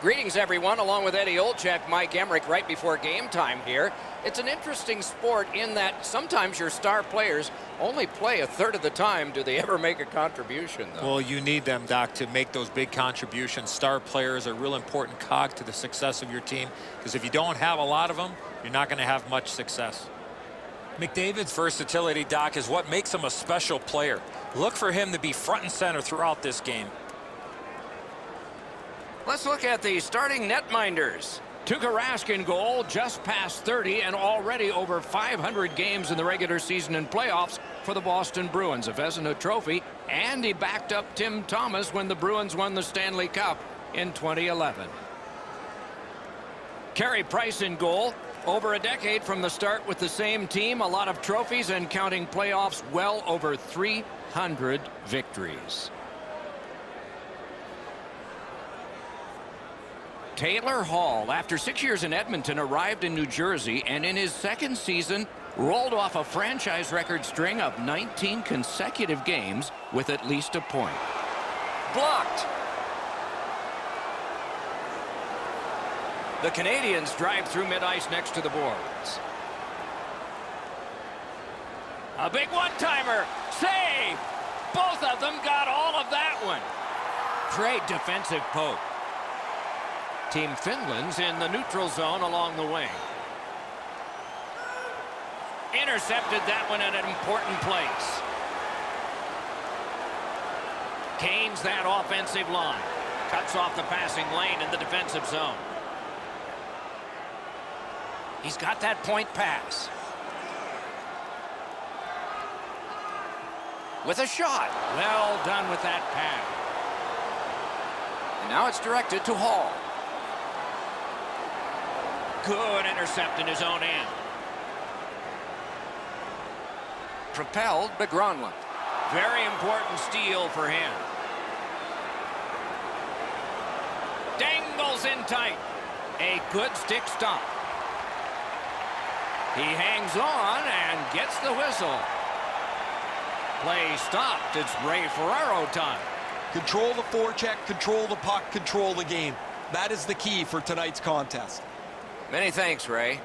Greetings, everyone. Along with Eddie Olczyk, Mike Emmerich, right before game time here. It's an interesting sport in that sometimes your star players only play a third of the time. Do they ever make a contribution, though? Well, you need them, Doc, to make those big contributions. Star players are a real important cog to the success of your team, because if you don't have a lot of them, you're not going to have much success. McDavid's versatility, Doc, is what makes him a special player. Look for him to be front and center throughout this game. Let's look at the starting netminders. Tuukka Rask in goal, just past 30 and already over 500 games in the regular season and playoffs for the Boston Bruins. A Vezina trophy, and he backed up Tim Thomas when the Bruins won the Stanley Cup in 2011. Carey Price in goal. Over a decade from the start with the same team, a lot of trophies and counting playoffs, well over 300 victories. Taylor Hall, after 6 years in Edmonton, arrived in New Jersey and in his second season rolled off a franchise record string of 19 consecutive games with at least a point. Blocked. The Canadians drive through mid-ice next to the boards. A big one-timer. Save! Both of them got all of that one. Great defensive poke. Team Finland's in the neutral zone along the wing. Intercepted that one at an important place. Canes that offensive line. Cuts off the passing lane in the defensive zone. He's got that point pass. With a shot. Well done with that pass. And now it's directed to Hall. Good intercept in his own end. Propelled by Gronlund. Very important steal for him. Dangles in tight. A good stick stop. He hangs on and gets the whistle. Play stopped. It's Ray Ferraro time. Control the forecheck, control the puck, control the game. That is the key for tonight's contest. Many thanks, Ray.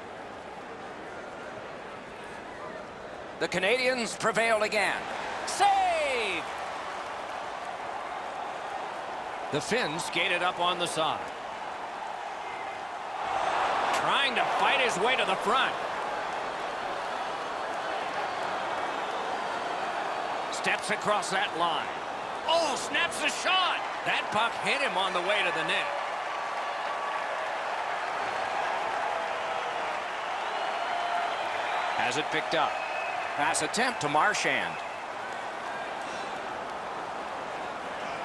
The Canadians prevailed again. Save! The Finns skated up on the side. Trying to fight his way to the front. Steps across that line. Oh, snaps the shot. That puck hit him on the way to the net. Has it picked up. Pass attempt to Marchand.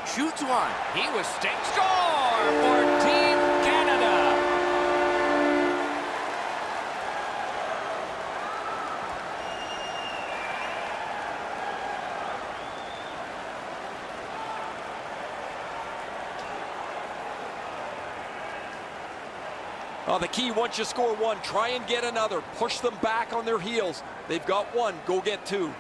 Shoots one. He was stick. Score for Team Canada. The key, once you score one, try and get another. Push them back on their heels. They've got one. Go get two.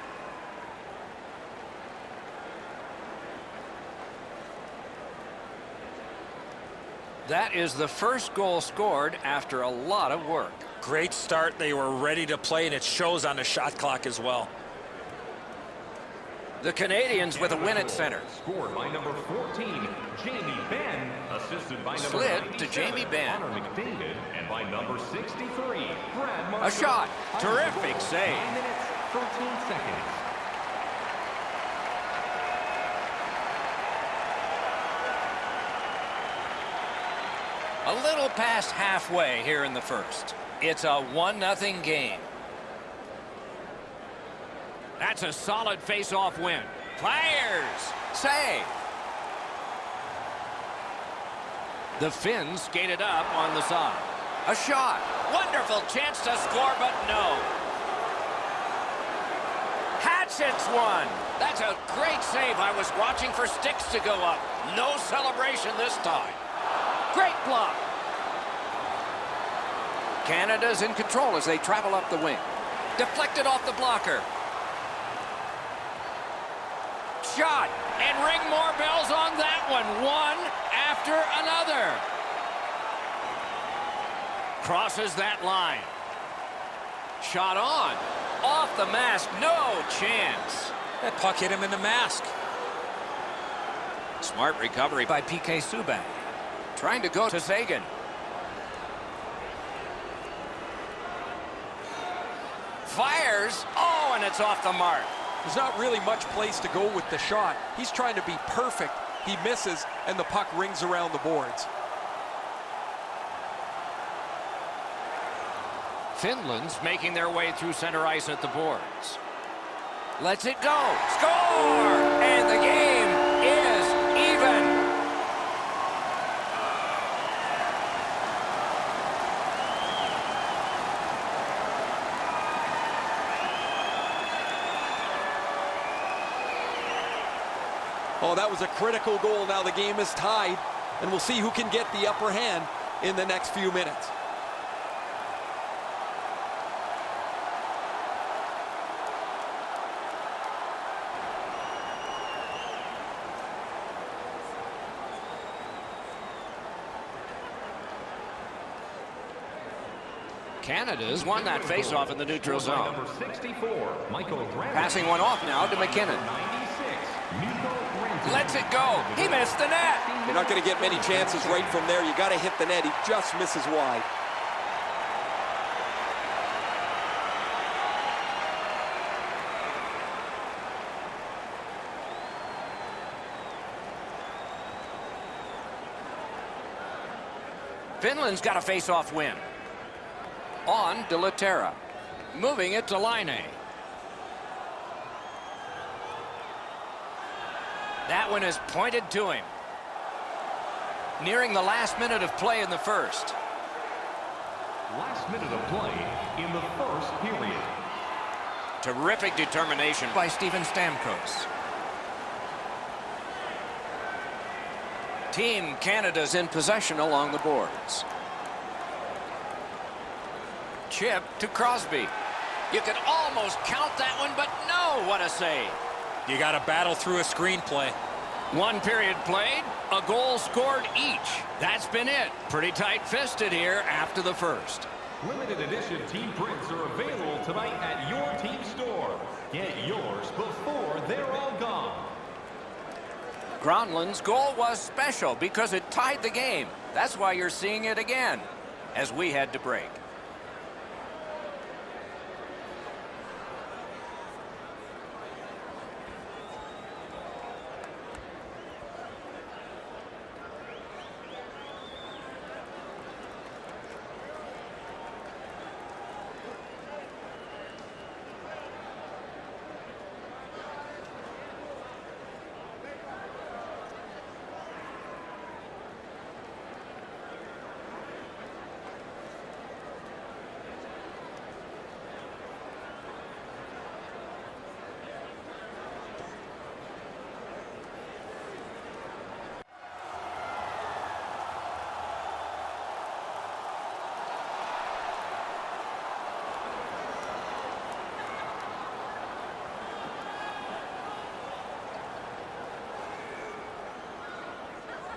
That is the first goal scored after a lot of work. Great start. They were ready to play, and it shows on the shot clock as well. The Canadians with a win at center. Scored by number 14, Jamie Benn. Assisted by number Slid to Jamie Benn. Connor McDavid. And by number 63, Brad Marchand. A shot. Terrific save. 9 minutes, 13 seconds. A little past halfway here in the first. It's a 1-0 game. That's a solid face-off win. Fires. Save. The Finns skated up on the side. A shot. Wonderful chance to score, but no. Hatchets one. That's a great save. I was watching for sticks to go up. No celebration this time. Great block. Canada's in control as they travel up the wing. Deflected off the blocker. Shot, and ring more bells on that one. One after another. Crosses that line. Shot on. Off the mask. No chance. That puck hit him in the mask. Smart recovery by PK Subban. Trying to go to Sagan. Fires. Oh, and it's off the mark. There's not really much place to go with the shot. He's trying to be perfect. He misses, and the puck rings around the boards. Finland's making their way through center ice at the boards. Lets it go. Score! And the game is even. Oh, that was a critical goal. Now the game is tied, and we'll see who can get the upper hand in the next few minutes. Canada's won that faceoff in the neutral zone. Number 64, Michael Grant. Passing one off now to McKinnon. 96, Lets it go. He missed the net. You're not going to get many chances right from there. You got to hit the net. He just misses wide. Finland's got a face-off win. On de La Terra. Moving it to Line. That one is pointed to him. Nearing the last minute of play in the first. Last minute of play in the first period. Terrific determination by Steven Stamkos. Team Canada's in possession along the boards. Chip to Crosby. You could almost count that one, but no, what a save. You got to battle through a screenplay. One period played, a goal scored each. That's been it. Pretty tight-fisted here after the first. Limited edition team prints are available tonight at your team store. Get yours before they're all gone. Gronlund's goal was special because it tied the game. That's why you're seeing it again as we head to break.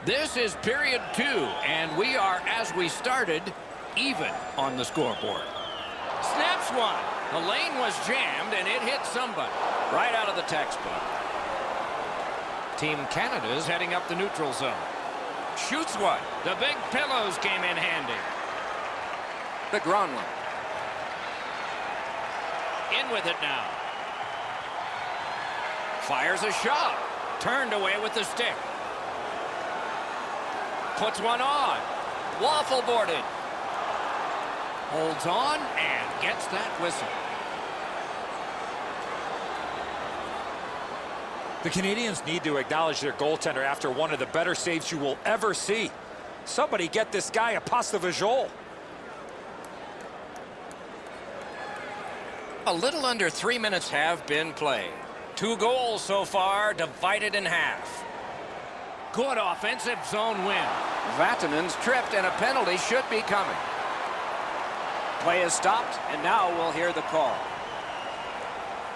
This is period 2, and we are, as we started, even on the scoreboard. Snaps one. The lane was jammed, and it hit somebody right out of the textbook. Team Canada's heading up the neutral zone. Shoots one. The big pillows came in handy. The Gronlund. In with it now. Fires a shot. Turned away with the stick. Puts one on. Waffle boarded. Holds on and gets that whistle. The Canadians need to acknowledge their goaltender after one of the better saves you will ever see. Somebody get this guy a passe visual. A little under 3 minutes have been played. 2 goals so far, divided in half. Good offensive zone win. Vatanen's tripped and a penalty should be coming. Play is stopped and now we'll hear the call.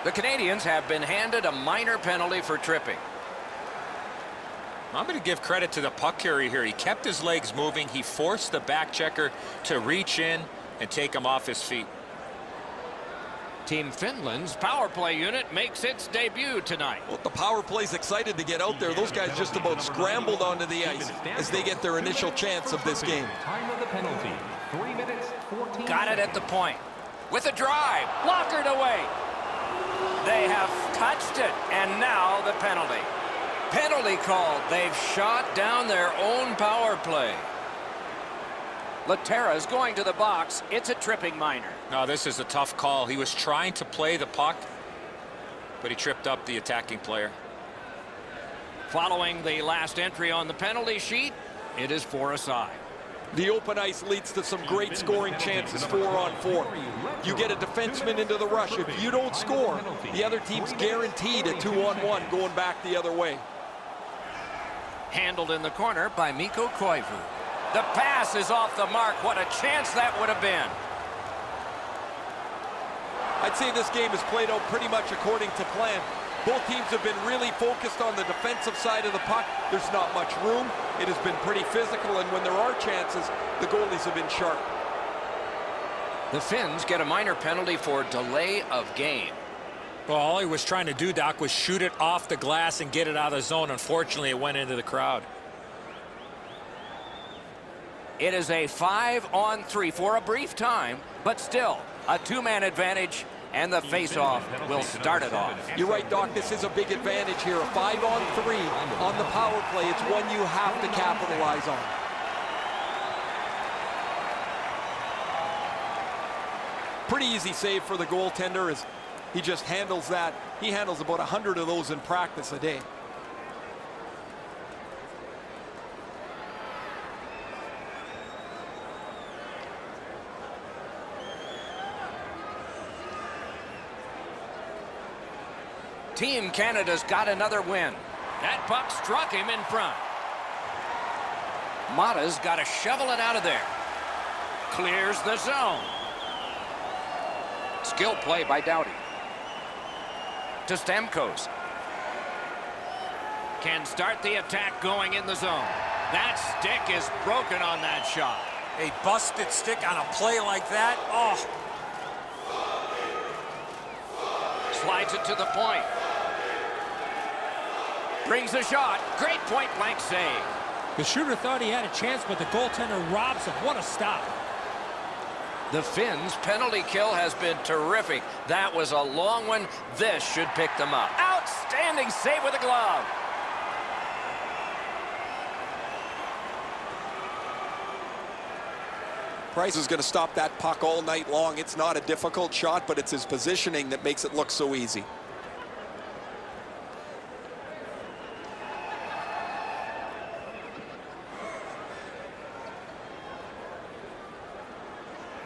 The Canadians have been handed a minor penalty for tripping. I'm going to give credit to the puck carrier here. He kept his legs moving. He forced the back checker to reach in and take him off his feet. Team Finland's power play unit makes its debut tonight. Well, the power play's excited to get out there. Those guys just about scrambled onto the ice as they get their initial chance of this game. Time of the penalty, 3 minutes, 14 Got it at the point. With a drive, lockered away. They have touched it, and now the penalty. Penalty called. They've shot down their own power play. Laterra's going to the box. It's a tripping minor. No, this is a tough call. He was trying to play the puck, but he tripped up the attacking player. Following the last entry on the penalty sheet, it is 4 aside. The open ice leads to some great scoring chances 4-on-4. You get a defenseman into the rush. If you don't score, the other team's guaranteed a 2-on-1 going back the other way. Handled in the corner by Mikko Koivu. The pass is off the mark. What a chance that would have been. I'd say this game has played out pretty much according to plan. Both teams have been really focused on the defensive side of the puck. There's not much room. It has been pretty physical, and when there are chances, the goalies have been sharp. The Finns get a minor penalty for delay of game. Well, all he was trying to do, Doc, was shoot it off the glass and get it out of the zone. Unfortunately, it went into the crowd. It is a 5-on-3 for a brief time, but still a 2-man advantage, and the face-off will start it off. You're right, Doc. This is a big advantage here. A 5-on-3 on the power play. It's one you have to capitalize on. Pretty easy save for the goaltender as he just handles that. He handles about 100 of those in practice a day. Team Canada's got another win. That puck struck him in front. Mata's got to shovel it out of there. Clears the zone. Skill play by Doughty. To Stamkos. Can start the attack going in the zone. That stick is broken on that shot. A busted stick on a play like that. Oh. Slides it to the point. Brings a shot. Great point-blank save. The shooter thought he had a chance, but the goaltender robs him. What a stop. The Finns' penalty kill has been terrific. That was a long one. This should pick them up. Outstanding save with a glove. Price is going to stop that puck all night long. It's not a difficult shot, but it's his positioning that makes it look so easy.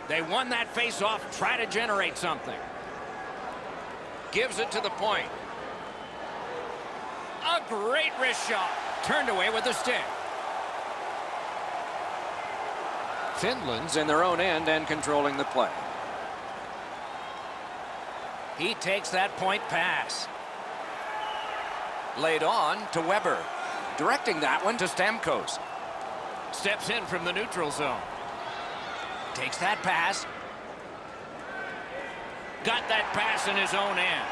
They won that face-off. Try to generate something. Gives it to the point. A great wrist shot. Turned away with the stick. Finland's in their own end and controlling the play. He takes that point pass. Laid on to Weber. Directing that one to Stamkos. Steps in from the neutral zone. Takes that pass. Got that pass in his own end.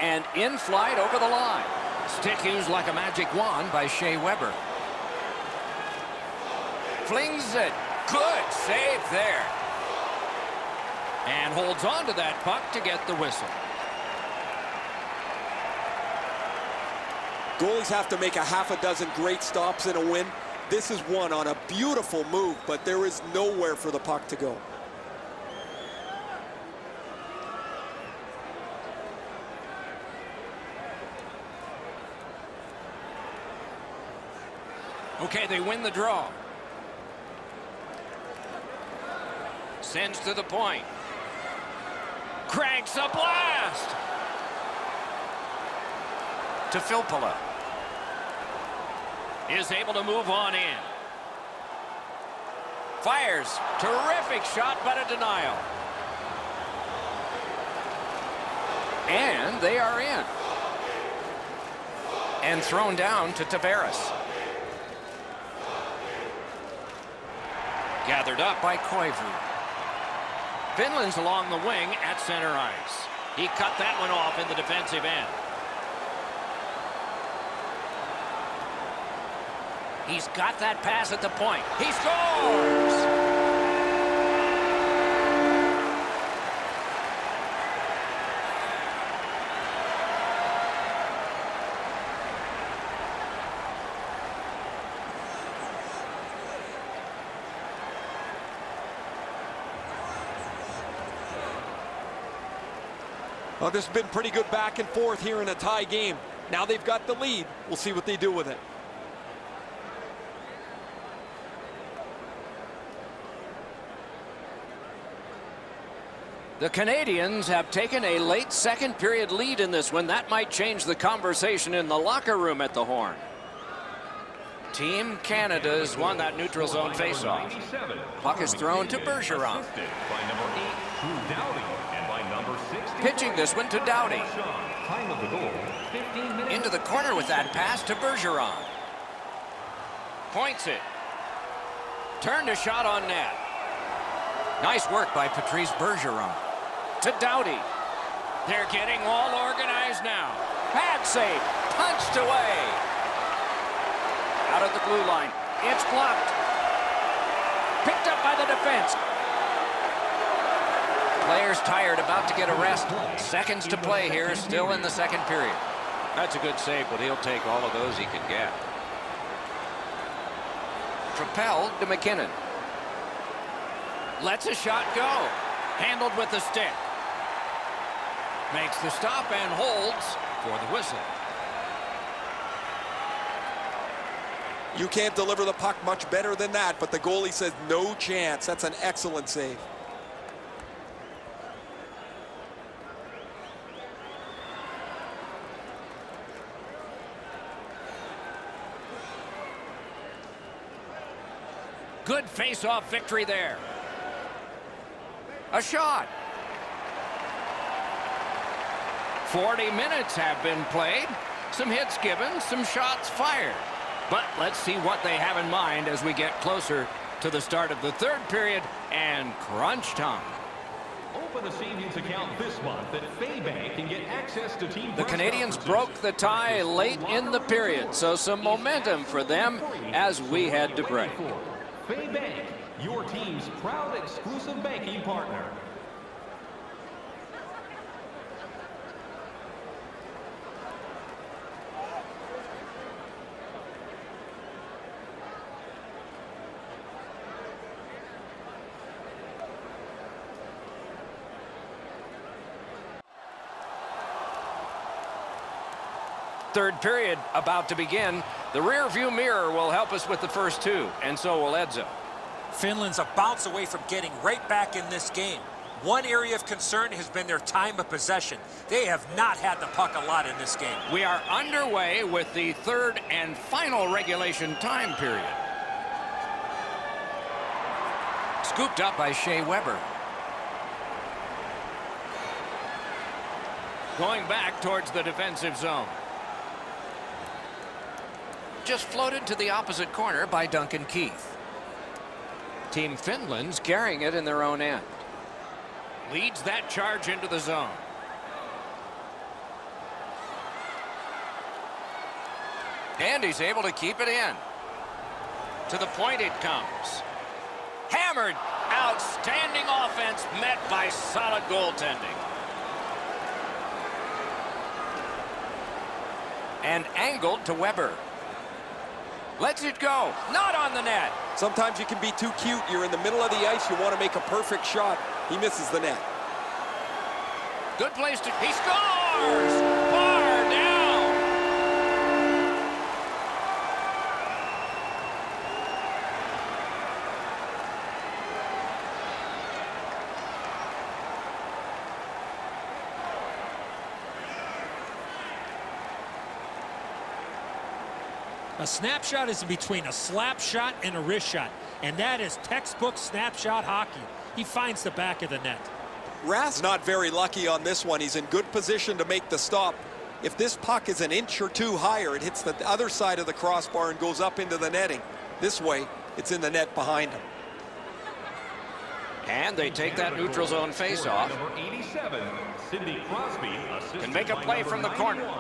And in flight over the line. Stick used like a magic wand by Shea Weber. Flings it. Good save there. And holds on to that puck to get the whistle. Goalies have to make a half a dozen great stops in a win. This is one on a beautiful move, but there is nowhere for the puck to go. Okay, they win the draw. Sends to the point. Cranks a blast. To Filppula. Is able to move on in. Fires. Terrific shot, but a denial. And they are in. And thrown down to Tavares. Gathered up by Koivu. Finland's along the wing at center ice. He cut that one off in the defensive end. He's got that pass at the point. He scores! Well, this has been pretty good back and forth here in a tie game. Now they've got the lead. We'll see what they do with it. The Canadians have taken a late second period lead in this one. That might change the conversation in the locker room at the Horn. Team Canada's won that neutral zone faceoff. Puck is thrown to Bergeron. Pitching this one to Doughty. Into the corner with that pass to Bergeron. Points it. Turned a shot on net. Nice work by Patrice Bergeron. To Doughty. They're getting all organized now. Pad save. Punched away. Out of the blue line. It's blocked. Picked up by the defense. Players tired, about to get a rest. Seconds to play here, still in the second period. That's a good save, but he'll take all of those he can get. Propelled to McKinnon. Lets a shot go. Handled with the stick. Makes the stop and holds for the whistle. You can't deliver the puck much better than that, but the goalie says no chance. That's an excellent save. Good face-off victory there. A shot. 40 minutes have been played. Some hits given, some shots fired. But let's see what they have in mind as we get closer to the start of the third period and crunch time. Open a savings account this month at Faybank and get access to team. The Canadians broke the tie late in the period, so some momentum for them as we head to break. Faybank, your team's proud exclusive banking partner. Third period about to begin. The rear view mirror will help us with the first two, and so will Edzo. Finland's a bounce away from getting right back in this game. One area of concern has been their time of possession. They have not had the puck a lot in this game. We are underway with the third and final regulation time period. Scooped up by Shea Weber. Going back towards the defensive zone. Just floated to the opposite corner by Duncan Keith. Team Finland's carrying it in their own end. Leads that charge into the zone. And he's able to keep it in. To the point it comes. Hammered. Outstanding offense met by solid goaltending. And angled to Weber. Lets it go. Not on the net. Sometimes you can be too cute. You're in the middle of the ice. You want to make a perfect shot. He misses the net. Good place to... He scores! Far down! A snapshot is between a slap shot and a wrist shot, and that is textbook snapshot hockey. He finds the back of the net. Rask not very lucky on this one. He's in good position to make the stop, If this puck is an inch or two higher, it hits the other side of the crossbar and goes up into the netting. This way, it's in the net behind him. And they take that neutral zone face-off. Number 87, Sidney Crosby, Can make a play from the corner.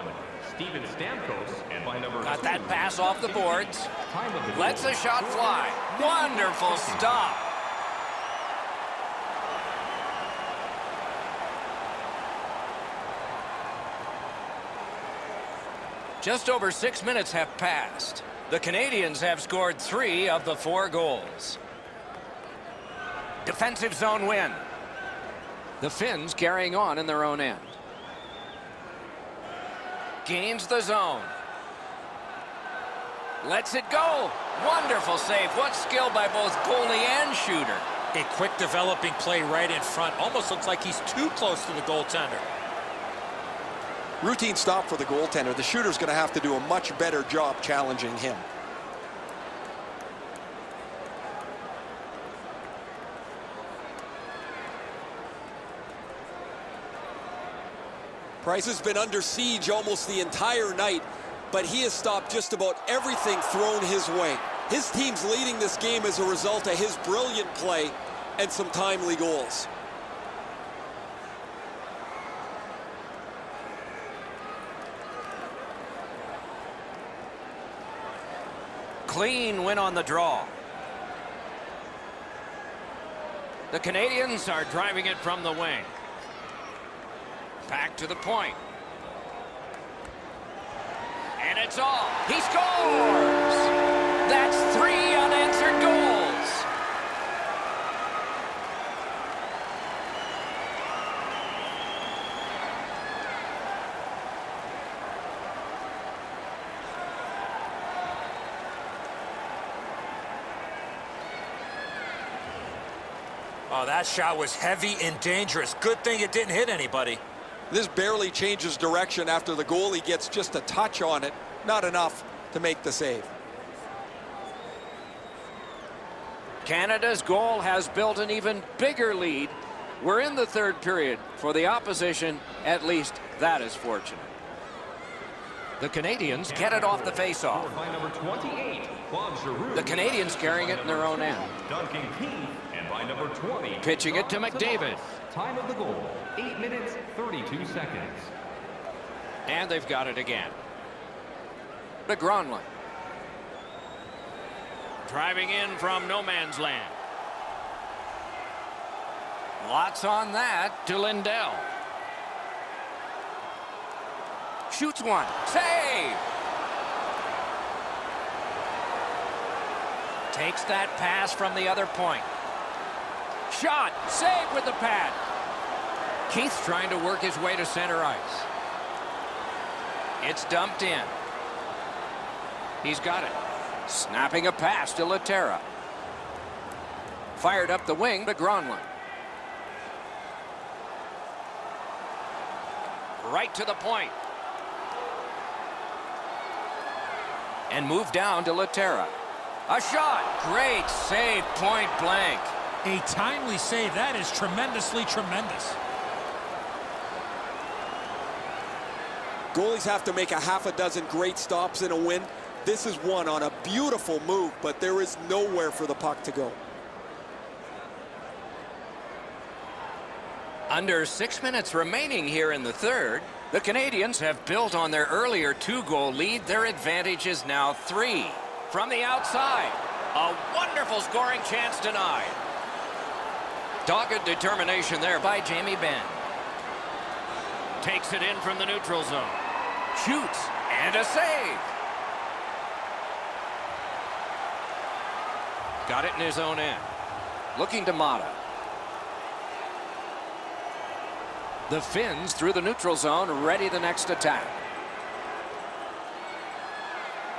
Steven Stamkos, and by number Got 2, that pass off the boards. time of the goal, Lets a shot fly. Wonderful stop. Just over 6 minutes have passed. The Canadians have scored 3 of the 4 goals. Defensive zone win. The Finns carrying on in their own end. Gains the zone. Lets it go. Wonderful save. What skill by both goalie and shooter. A quick developing play right in front. Almost looks like he's too close to the goaltender. Routine stop for the goaltender. The shooter's going to have to do a much better job challenging him. Price has been under siege almost the entire night, but he has stopped just about everything thrown his way. His team's leading this game as a result of his brilliant play and some timely goals. Clean win on the draw. The Canadians are driving it from the wing. Back to the point. And it's all. He scores! That's 3 unanswered goals. Oh, that shot was heavy and dangerous. Good thing it didn't hit anybody. This barely changes direction after the goalie gets just a touch on it. Not enough to make the save. Canada's goal has built an even bigger lead. We're in the third period. For the opposition, at least that is fortunate. The Canadians get it off the faceoff. scored by number 28, Claude Giroux. The Canadians carrying it in their own end. Duncan Keith, and by number 20, Pitching it to John McDavid. Tobias. Time of the goal, 8 minutes, 32 seconds. And they've got it again. The Gronlund. Driving in from no man's land. Lots on that to Lindell. Shoots one. Save! Takes that pass from the other point. Shot. Save with the pad. Keith's trying to work his way to center ice. It's dumped in. He's got it. Snapping a pass to Laterra. Fired up the wing to Gronlund. Right to the point. And moved down to Laterra. A shot. Great save, point blank. A timely save. That is tremendously tremendous. Goalies have to make a half a dozen great stops in a win. This is one on a beautiful move, but there is nowhere for the puck to go. Under 6 minutes remaining here in the third, the Canadians have built on their earlier 2-goal lead. Their advantage is now 3. From the outside, a wonderful scoring chance denied. Dogged determination there by Jamie Benn. Takes it in from the neutral zone. Shoots, and a save. Got it in his own end. Looking to Mata. The Finns through the neutral zone, ready the next attack.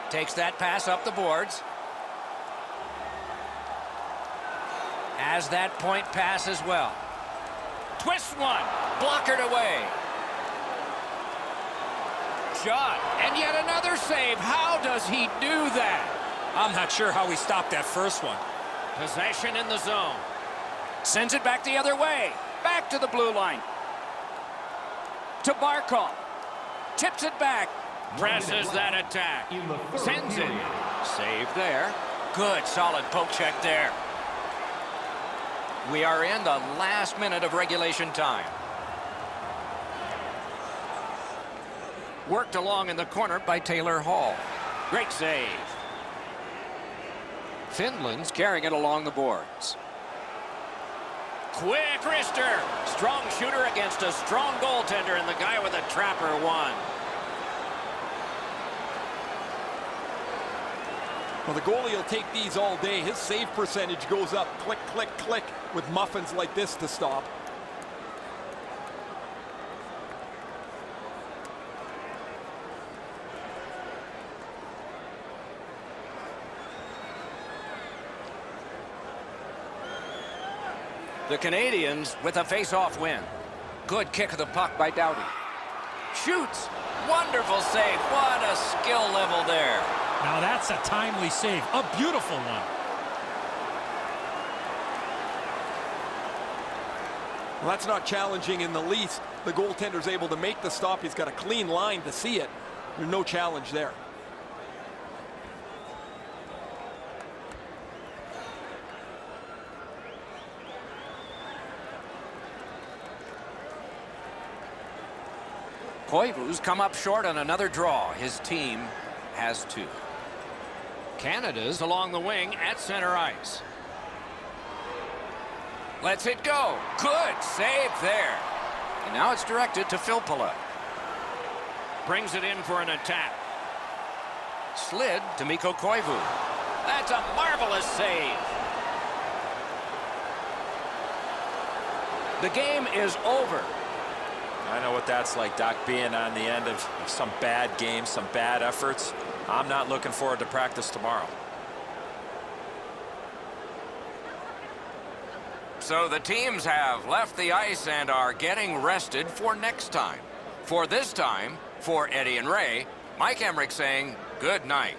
Takes that pass up the boards. Has that point pass as well. Twists one, blockered away. Shot, and yet another save. How does he do that? I'm not sure how he stopped that first one. Possession in the zone. Sends it back the other way. Back to the blue line. To Barkov. Tips it back. Presses that attack. In the third Sends it. period. Save there. Good, solid poke check there. We are in the last minute of regulation time. Worked along in the corner by Taylor Hall. Great save. Finland's carrying it along the boards. Quick wrister. Strong shooter against a strong goaltender, and the guy with a trapper won. Well, the goalie will take these all day. His save percentage goes up. Click, click, click with muffins like this to stop. The Canadians with a face-off win. Good kick of the puck by Doughty. Shoots. Wonderful save. What a skill level there. Now that's a timely save. A beautiful one. Well, that's not challenging in the least. The goaltender's able to make the stop. He's got a clean line to see it. There's no challenge there. Koivu's come up short on another draw. His team has 2. Canada's along the wing at center ice. Lets it go. Good save there. And now it's directed to Filppula. Brings it in for an attack. Slid to Mikko Koivu. That's a marvelous save. The game is over. I know what that's like, Doc, being on the end of some bad games, some bad efforts. I'm not looking forward to practice tomorrow. So the teams have left the ice and are getting rested for next time. For this time, for Eddie and Ray, Mike Emmerich saying good night.